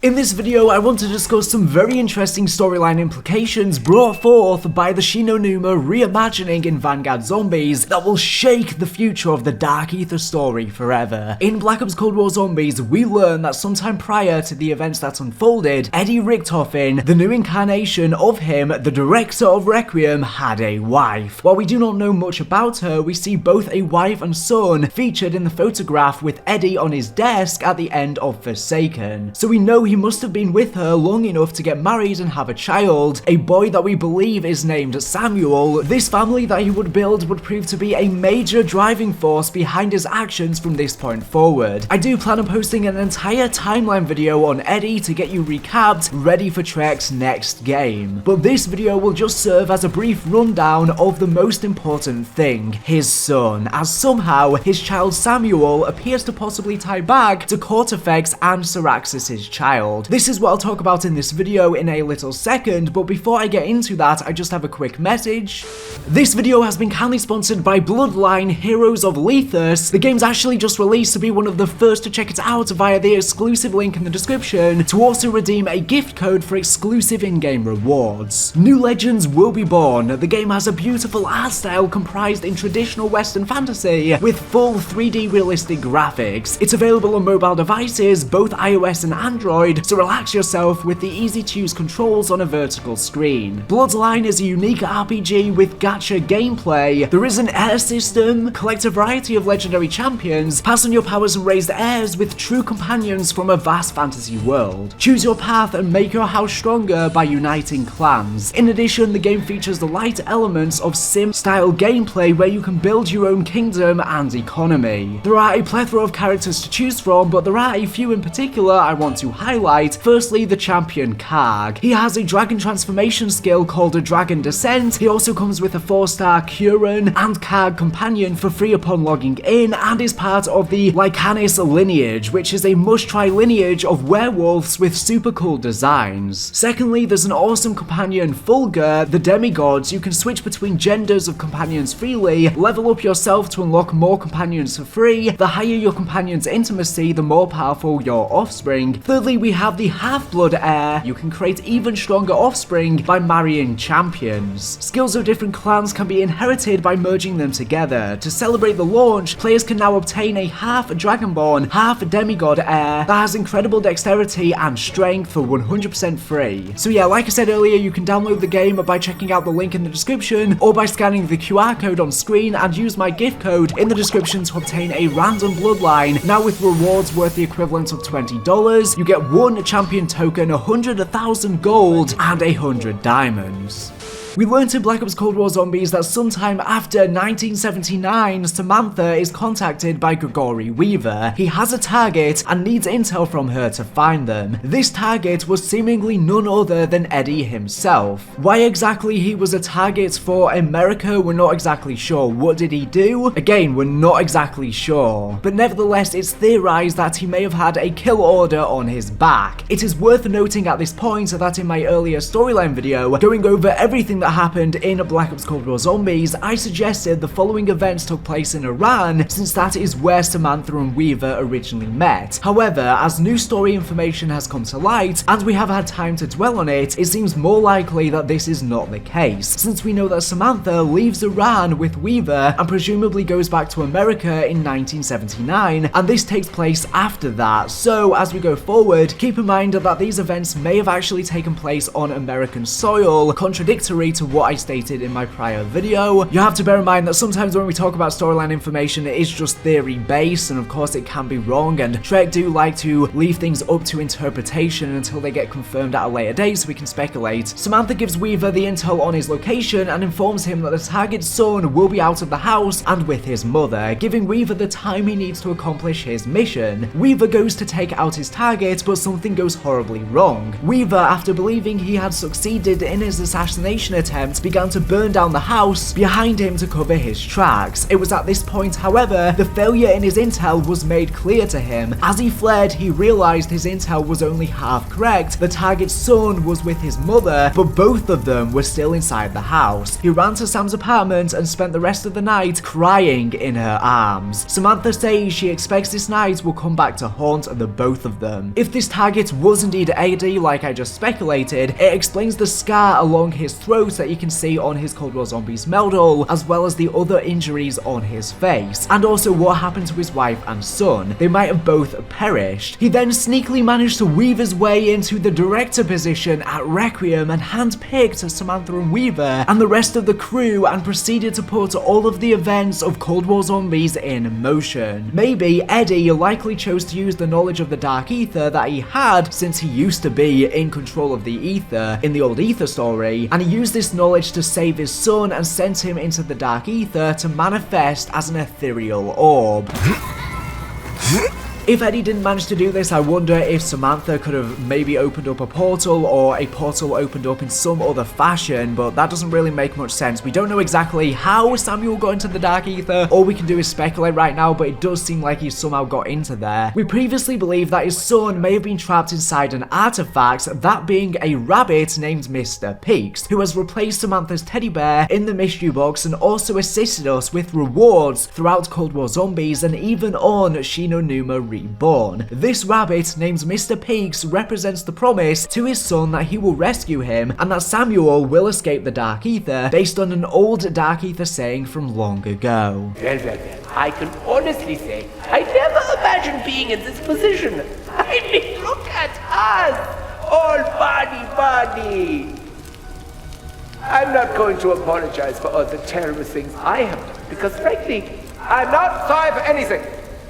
In this video, I want to discuss some very interesting storyline implications brought forth by the Shinonuma reimagining in Vanguard Zombies that will shake the future of the Dark Aether story forever. In Black Ops Cold War Zombies, we learn that sometime prior to the events that unfolded, Eddie Richtofen, the new incarnation of him, the director of Requiem, had a wife. While we do not know much about her, we see both a wife and son featured in the photograph with Eddie on his desk at the end of Forsaken. So we know he must have been with her long enough to get married and have a child, a boy that we believe is named Samuel. This family that he would build would prove to be a major driving force behind his actions from this point forward. I do plan on posting an entire timeline video on Eddie to get you recapped, ready for Trek's next game. But this video will just serve as a brief rundown of the most important thing, his son, as somehow his child Samuel appears to possibly tie back to Kortifex-Saraxis' child. This is what I'll talk about in this video in a little second, but before I get into that, I just have a quick message. This video has been kindly sponsored by BLOODLINE Heroes of LITHAS. The game's actually just released, so be one of the first to check it out via the exclusive link in the description, to also redeem a gift code for exclusive in-game rewards. New legends will be born. The game has a beautiful art style comprised in traditional Western fantasy with full 3D realistic graphics. It's available on mobile devices, both iOS and Android, so relax yourself with the easy-to-use controls on a vertical screen. BLOODLINE is a unique RPG with gacha gameplay. There is an heir system, collect a variety of legendary champions, pass on your powers and raise heirs with true companions from a vast fantasy world. Choose your path and make your house stronger by uniting clans. In addition, the game features the light elements of sim-style gameplay where you can build your own kingdom and economy. There are a plethora of characters to choose from, but there are a few in particular I want to highlight. Firstly, the champion Karg. He has a dragon transformation skill called a Dragon Descent. He also comes with a 4-star Curran and Karg companion for free upon logging in, and is part of the Lycanis lineage, which is a must-try lineage of werewolves with super cool designs. Secondly, there's an awesome companion Fulgur, the demigods. You can switch between genders of companions freely, level up yourself to unlock more companions for free. The higher your companion's intimacy, the more powerful your offspring. Thirdly, we have the half-blood heir. You can create even stronger offspring by marrying champions. Skills of different clans can be inherited by merging them together. To celebrate the launch, players can now obtain a half-dragonborn, half-demigod heir that has incredible dexterity and strength for 100% free. So yeah, like I said earlier, you can download the game by checking out the link in the description or by scanning the QR code on screen and use my gift code in the description to obtain a random bloodline. Now with rewards worth the equivalent of $20, you get 1 champion token, 100,000 gold, and 100 diamonds. We learned in Black Ops Cold War Zombies that sometime after 1979, Samantha is contacted by Gregory Weaver. He has a target and needs intel from her to find them. This target was seemingly none other than Eddie himself. Why exactly he was a target for America, we're not exactly sure. What did he do? Again, we're not exactly sure. But nevertheless, it's theorized that he may have had a kill order on his back. It is worth noting at this point that in my earlier storyline video, going over everything that happened in Black Ops Cold War Zombies, I suggested the following events took place in Iran, since that is where Samantha and Weaver originally met. However, as new story information has come to light, and we have had time to dwell on it, it seems more likely that this is not the case, since we know that Samantha leaves Iran with Weaver and presumably goes back to America in 1979, and this takes place after that. So as we go forward, keep in mind that these events may have actually taken place on American soil, contradictory to what I stated in my prior video. You have to bear in mind that sometimes when we talk about storyline information, it is just theory based, and of course it can be wrong, and Trek do like to leave things up to interpretation until they get confirmed at a later date so we can speculate. Samantha gives Weaver the intel on his location and informs him that the target's son will be out of the house and with his mother, giving Weaver the time he needs to accomplish his mission. Weaver goes to take out his target, but something goes horribly wrong. Weaver, after believing he had succeeded in his assassination attempt, began to burn down the house behind him to cover his tracks. It was at this point, however, the failure in his intel was made clear to him. As he fled, he realized his intel was only half correct. The target's son was with his mother, but both of them were still inside the house. He ran to Sam's apartment and spent the rest of the night crying in her arms. Samantha says she expects this night will come back to haunt the both of them. If this target was indeed Eddie, like I just speculated, it explains the scar along his throat that you can see on his Cold War Zombies medal, as well as the other injuries on his face, and also what happened to his wife and son. They might have both perished. He then sneakily managed to weave his way into the director position at Requiem and handpicked Samantha and Weaver and the rest of the crew and proceeded to put all of the events of Cold War Zombies in motion. Maybe Eddie likely chose to use the knowledge of the Dark Aether that he had, since he used to be in control of the Aether in the old Aether story, and he used this knowledge to save his son and sent him into the Dark Aether to manifest as an ethereal orb. If Eddie didn't manage to do this, I wonder if Samantha could have maybe opened up a portal, or a portal opened up in some other fashion, but that doesn't really make much sense. We don't know exactly how Samuel got into the Dark Aether. All we can do is speculate right now, but it does seem like he somehow got into there. We previously believed that his son may have been trapped inside an artifact, that being a rabbit named Mr. Peaks, who has replaced Samantha's teddy bear in the mystery box and also assisted us with rewards throughout Cold War Zombies and even on Shinonuma Reborn. This rabbit named Mr. Peaks represents the promise to his son that he will rescue him and that Samuel will escape the Dark Aether, based on an old Dark Aether saying from long ago. Well, I can honestly say I never imagined being in this position. I mean, look at us, all body. I'm not going to apologize for all the terrible things I have done, because frankly, I'm not sorry for anything.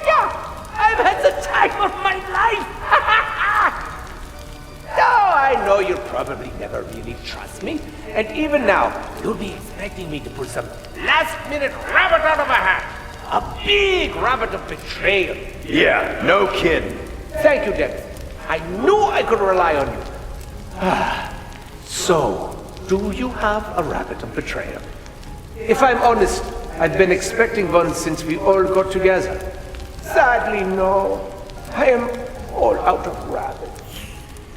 Yeah, I've had the time of my life! Now I know you'll probably never really trust me, and even now, you'll be expecting me to pull some last-minute rabbit out of a hat. A big rabbit of betrayal. Yeah, no kidding. Thank you, Dennis. I knew I could rely on you. So, do you have a rabbit of betrayal? If I'm honest, I've been expecting one since we all got together. Sadly, no. I am all out of rabbits.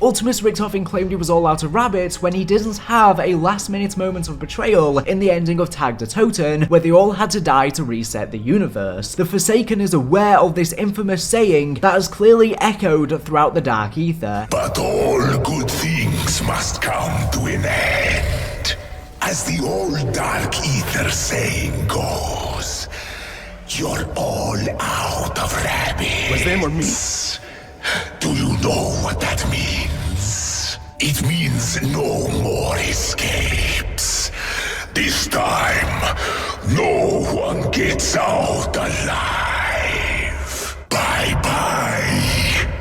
Ultimus Richtofen claimed he was all out of rabbits when he didn't have a last-minute moment of betrayal in the ending of Tag der Toten, where they all had to die to reset the universe. The Forsaken is aware of this infamous saying that has clearly echoed throughout the Dark Aether. But all good things must come to an end. As the old Dark Aether saying goes, you're all out of rabbits. Was them or me? Do you know what that means? It means no more escapes. This time, no one gets out alive. Bye-bye.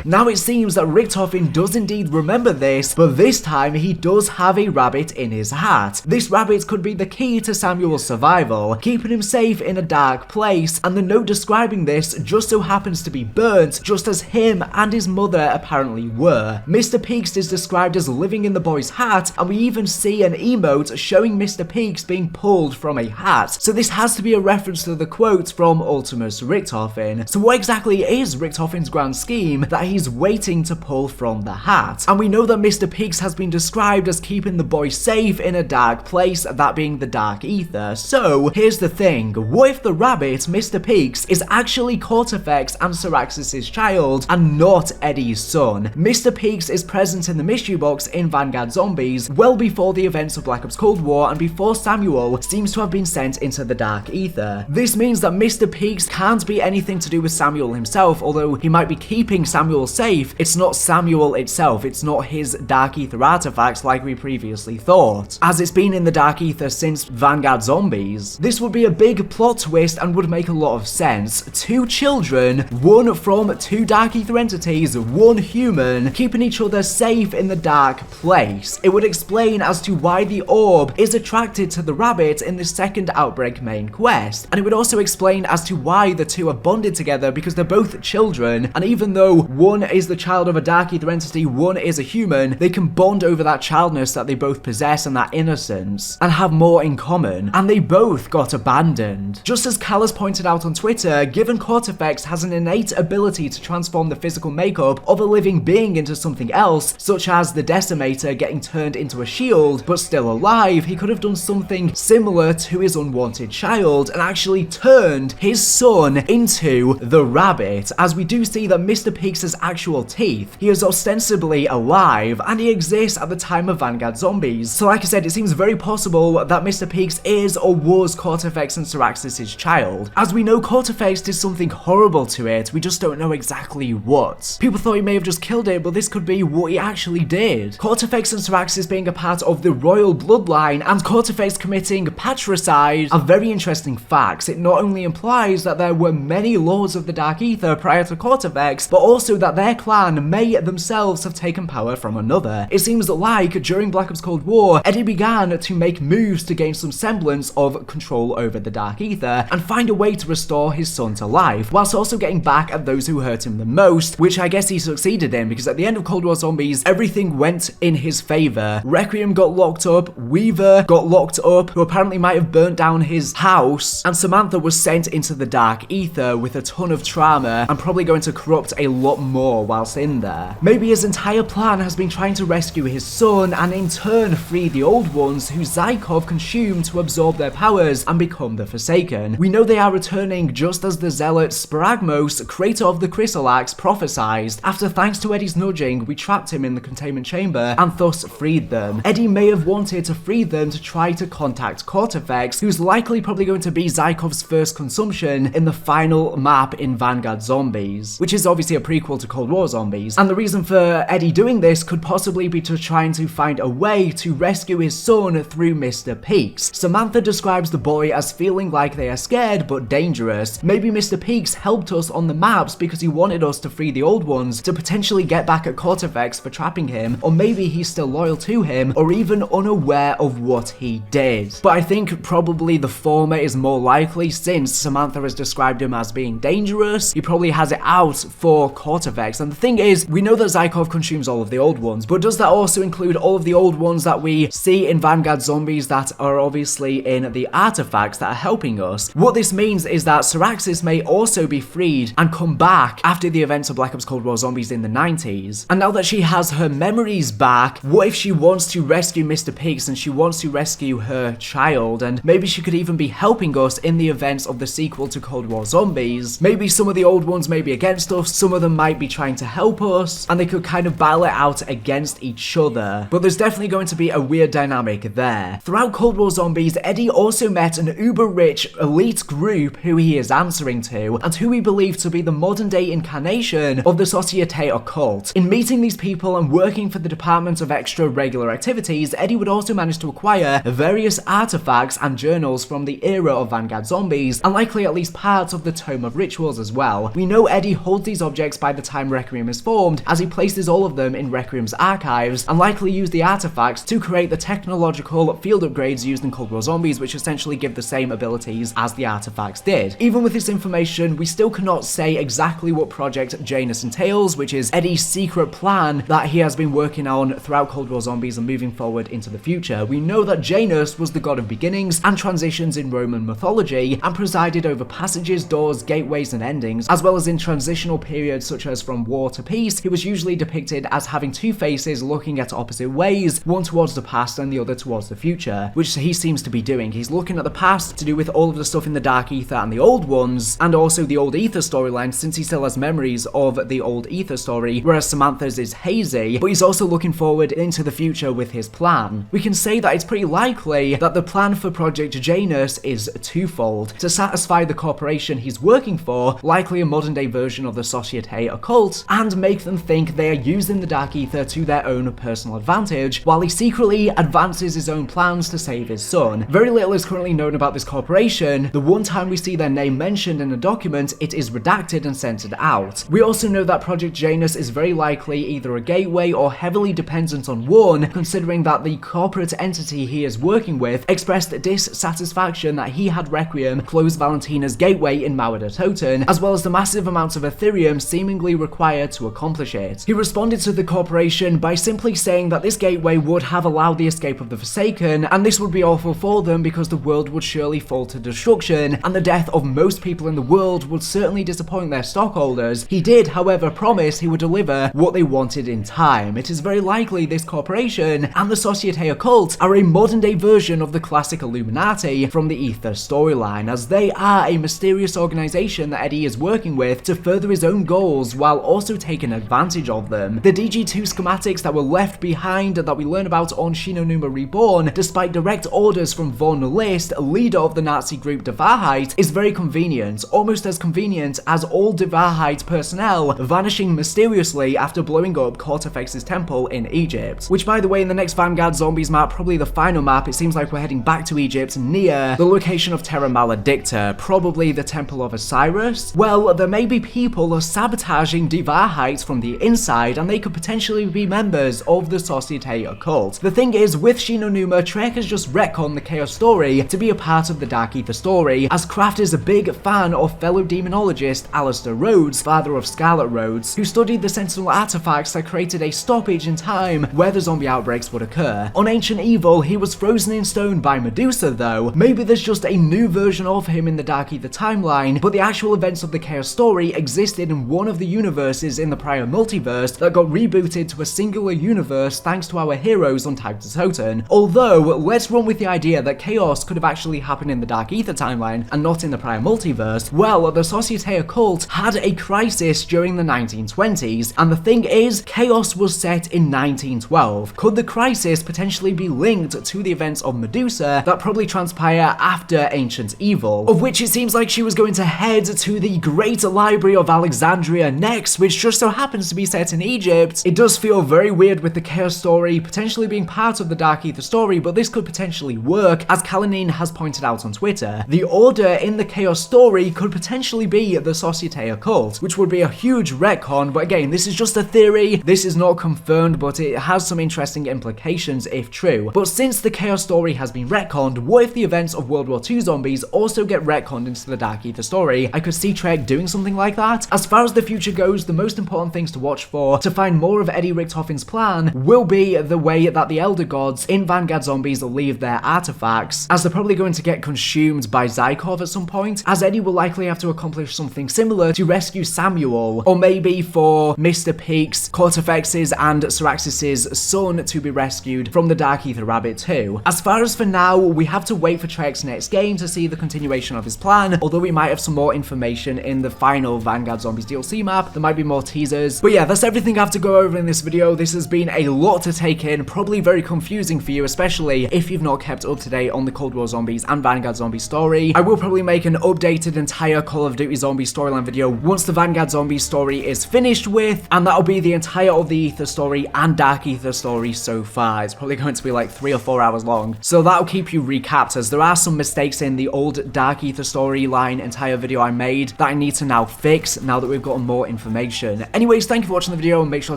Now it seems that Richtofen does indeed remember this, but this time he does have a rabbit in his hat. This rabbit could be the key to Samuel's survival, keeping him safe in a dark place, and the note describing this just so happens to be burnt, just as him and his mother apparently were. Mr. Peaks is described as living in the boy's hat, and we even see an emote showing Mr. Peaks being pulled from a hat. So this has to be a reference to the quote from Ultimus Richtofen. So what exactly is Richtofen's grand scheme that he's waiting to pull from the hat? And we know that Mr. Peaks has been described as keeping the boy safe in a dark place, that being the Dark Aether. So here's the thing, what if the rabbit, Mr. Peaks, is actually Kortifex-Saraxis' child and not Eddie's son? Mr. Peaks is present in the mystery box in Vanguard Zombies well before the events of Black Ops Cold War and before Samuel seems to have been sent into the Dark Aether. This means that Mr. Peaks can't be anything to do with Samuel himself, although he might be keeping Samuel safe. It's not Samuel itself, it's not his Dark Aether artifacts like we previously thought, as it's been in the Dark Aether since Vanguard Zombies. This would be a big plot twist and would make a lot of sense. Two children, one from two Dark Aether entities, one human, keeping each other safe in the dark place. It would explain as to why the orb is attracted to the rabbit in the second Outbreak main quest, and it would also explain as to why the two are bonded together, because they're both children, and even though one one is the child of a Dark Aether entity, one is a human, they can bond over that childness that they both possess and that innocence, and have more in common, and they both got abandoned. Just as Cal has pointed out on Twitter, given Kortifex has an innate ability to transform the physical makeup of a living being into something else, such as the Decimator getting turned into a shield, but still alive, he could have done something similar to his unwanted child, and actually turned his son into the rabbit, as we do see that Mr. Peaks has actual teeth. He is ostensibly alive, and he exists at the time of Vanguard zombies. So like I said, it seems very possible that Mr. Peaks is or was Kortifex-Saraxis' child. As we know, Kortifex did something horrible to it, we just don't know exactly what. People thought he may have just killed it, but this could be what he actually did. Kortifex-Saraxis being a part of the royal bloodline, and Kortifex committing patricide are very interesting facts. It not only implies that there were many lords of the Dark Aether prior to Kortifex, but also that their clan may themselves have taken power from another. It seems like during Black Ops Cold War, Eddie began to make moves to gain some semblance of control over the Dark Aether and find a way to restore his son to life, whilst also getting back at those who hurt him the most, which I guess he succeeded in, because at the end of Cold War Zombies, everything went in his favor. Requiem got locked up, Weaver got locked up, who apparently might have burnt down his house, and Samantha was sent into the Dark Aether with a ton of trauma and probably going to corrupt a lot more whilst in there. Maybe his entire plan has been trying to rescue his son and in turn free the old ones who Zykov consumed to absorb their powers and become the Forsaken. We know they are returning just as the zealot Spragmos, creator of the Chrysalax, prophesized. After, thanks to Eddie's nudging, we trapped him in the containment chamber and thus freed them. Eddie may have wanted to free them to try to contact Kortifex, who's likely probably going to be Zykov's first consumption in the final map in Vanguard Zombies, which is obviously a prequel to Cold War Zombies. And the reason for Eddie doing this could possibly be to trying to find a way to rescue his son through Mr. Peaks. Samantha describes the boy as feeling like they are scared but dangerous. Maybe Mr. Peaks helped us on the maps because he wanted us to free the old ones to potentially get back at Kortifex for trapping him, or maybe he's still loyal to him or even unaware of what he did. But I think probably the former is more likely, since Samantha has described him as being dangerous. He probably has it out for Kortifex. And the thing is, we know that Zykov consumes all of the old ones, but does that also include all of the old ones that we see in Vanguard Zombies that are obviously in the artifacts that are helping us? What this means is that Saraxis may also be freed and come back after the events of Black Ops Cold War Zombies in the 90s. And now that she has her memories back, what if she wants to rescue Mr. Peaks and she wants to rescue her child? And maybe she could even be helping us in the events of the sequel to Cold War Zombies. Maybe some of the old ones may be against us, some of them might be trying to help us, and they could kind of battle it out against each other. But there's definitely going to be a weird dynamic there. Throughout Cold War Zombies, Eddie also met an uber-rich elite group who he is answering to, and who we believe to be the modern-day incarnation of the Société Occulte. In meeting these people and working for the Department of Extra Regular Activities, Eddie would also manage to acquire various artifacts and journals from the era of Vanguard Zombies, and likely at least parts of the Tome of Rituals as well. We know Eddie holds these objects by the time Requiem is formed, as he places all of them in Requiem's archives, and likely used the artifacts to create the technological field upgrades used in Cold War Zombies, which essentially give the same abilities as the artifacts did. Even with this information, we still cannot say exactly what Project Janus entails, which is Eddie's secret plan that he has been working on throughout Cold War Zombies and moving forward into the future. We know that Janus was the god of beginnings and transitions in Roman mythology, and presided over passages, doors, gateways, and endings, as well as in transitional periods such as from war to peace. He was usually depicted as having two faces looking at opposite ways, one towards the past and the other towards the future, which he seems to be doing. He's looking at the past to do with all of the stuff in the Dark Aether and the old ones, and also the old Aether storyline, since he still has memories of the old Aether story, whereas Samantha's is hazy, but he's also looking forward into the future with his plan. We can say that it's pretty likely that the plan for Project Janus is twofold: to satisfy the corporation he's working for, likely a modern day version of the Société Occulte, and make them think they are using the Dark Aether to their own personal advantage, while he secretly advances his own plans to save his son. Very little is currently known about this corporation. The one time we see their name mentioned in a document, it is redacted and censored out. We also know that Project Janus is very likely either a gateway or heavily dependent on one, considering that the corporate entity he is working with expressed dissatisfaction that he had Requiem close Valentina's gateway in Mauer Toten, as well as the massive amounts of Ethereum seemingly required to accomplish it. He responded to the corporation by simply saying that this gateway would have allowed the escape of the Forsaken, and this would be awful for them because the world would surely fall to destruction, and the death of most people in the world would certainly disappoint their stockholders. He did, however, promise he would deliver what they wanted in time. It is very likely this corporation and the Société Occulte are a modern-day version of the classic Illuminati from the Aether storyline, as they are a mysterious organization that Eddie is working with to further his own goals while also taking advantage of them. The DG2 schematics that were left behind that we learn about on Shinonuma Reborn, despite direct orders from von List, leader of the Nazi group Die Wahrheit, is very convenient, almost as convenient as all Die Wahrheit personnel vanishing mysteriously after blowing up Kortifex-'s temple in Egypt. Which, by the way, in the next Vanguard Zombies map, probably the final map, it seems like we're heading back to Egypt near the location of Terra Maledicta, probably the Temple of Osiris. Well, there may be people sabotaging Die Wahrheit from the inside, and they could potentially be members of the Société Occulte. The thing is, with Shinonuma, Trek has just retconned the Chaos story to be a part of the Dark Aether story, as Kraft is a big fan of fellow demonologist Alistair Rhodes, father of Scarlet Rhodes, who studied the Sentinel artifacts that created a stoppage in time where the zombie outbreaks would occur. On Ancient Evil, he was frozen in stone by Medusa though. Maybe there's just a new version of him in the Dark Aether timeline, but the actual events of the Chaos story existed in one of the universes in the prior multiverse that got rebooted to a singular universe thanks to our heroes on Titus Houghton. Although, let's run with the idea that Chaos could have actually happened in the Dark Aether timeline and not in the prior multiverse. Well, the Société Occulte had a crisis during the 1920s, and the thing is, Chaos was set in 1912. Could the crisis potentially be linked to the events of Medusa that probably transpire after Ancient Evil, of which it seems like she was going to head to the Great Library of Alexandria next, which just so happens to be set in Egypt? It does feel very weird with the Chaos story potentially being part of the Dark Aether story, but this could potentially work, as Kalanine has pointed out on Twitter. The Order in the Chaos story could potentially be the Société Occulte, which would be a huge retcon, but again, this is just a theory, this is not confirmed, but it has some interesting implications if true. But since the Chaos story has been retconned, what if the events of World War II zombies also get retconned into the Dark Aether story? I could see Trek doing something like that. As far as the future goes, the most important things to watch for to find more of Eddie Richtofen's plan will be the way that the Elder Gods in Vanguard Zombies leave their artifacts, as they're probably going to get consumed by Zykov at some point, as Eddie will likely have to accomplish something similar to rescue Samuel, or maybe for Mr. Peak's, Kortifex's, and Saraxis' son to be rescued from the Dark Aether Rabbit too. As far as for now, we have to wait for Trek's next game to see the continuation of his plan, although we might have some more information in the final Vanguard Zombies DLC map. There might be more teasers. But yeah, that's everything I have to go over in this video. This has been a lot to take in, probably very confusing for you, especially if you've not kept up to date on the Cold War Zombies and Vanguard Zombies story. I will probably make an updated entire Call of Duty Zombies storyline video once the Vanguard Zombies story is finished with, and that'll be the entire of the Aether story and Dark Aether story so far. It's probably going to be like 3 or 4 hours long, so that'll keep you recapped, as there are some mistakes in the old Dark Aether storyline entire video I made that I need to now fix now that we've got more information. Anyways, thank you for watching the video, and make sure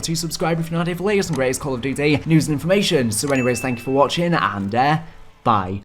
to subscribe if you're not here for latest and greatest Call of Duty news and information. So anyways, thank you for watching, and bye.